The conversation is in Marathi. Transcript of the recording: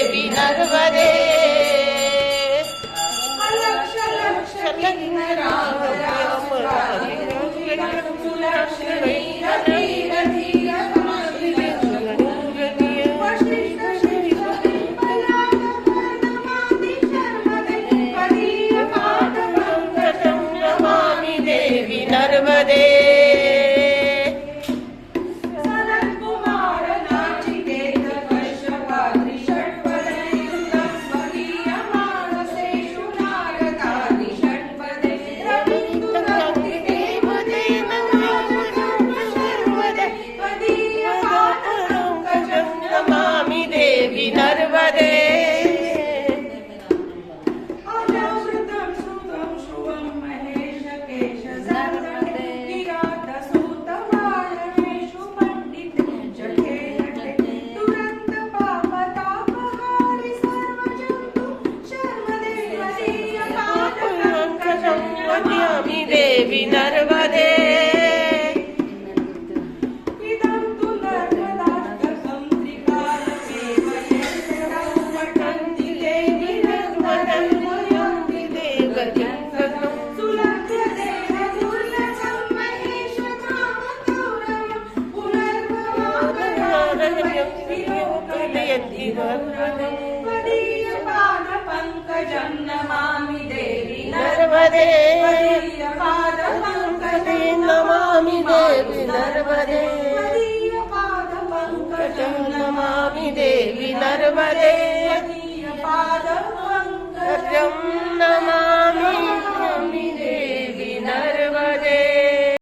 देवी नर्मदे नर्मदे नमामि देवी नर्मदे नमामि देवी नर्मदे पंकजं नमामि देवी नर्मदे नमामि देवी नर्मदे पंकजं नमामि देवी नर्मदे पंकजं नमामि देवी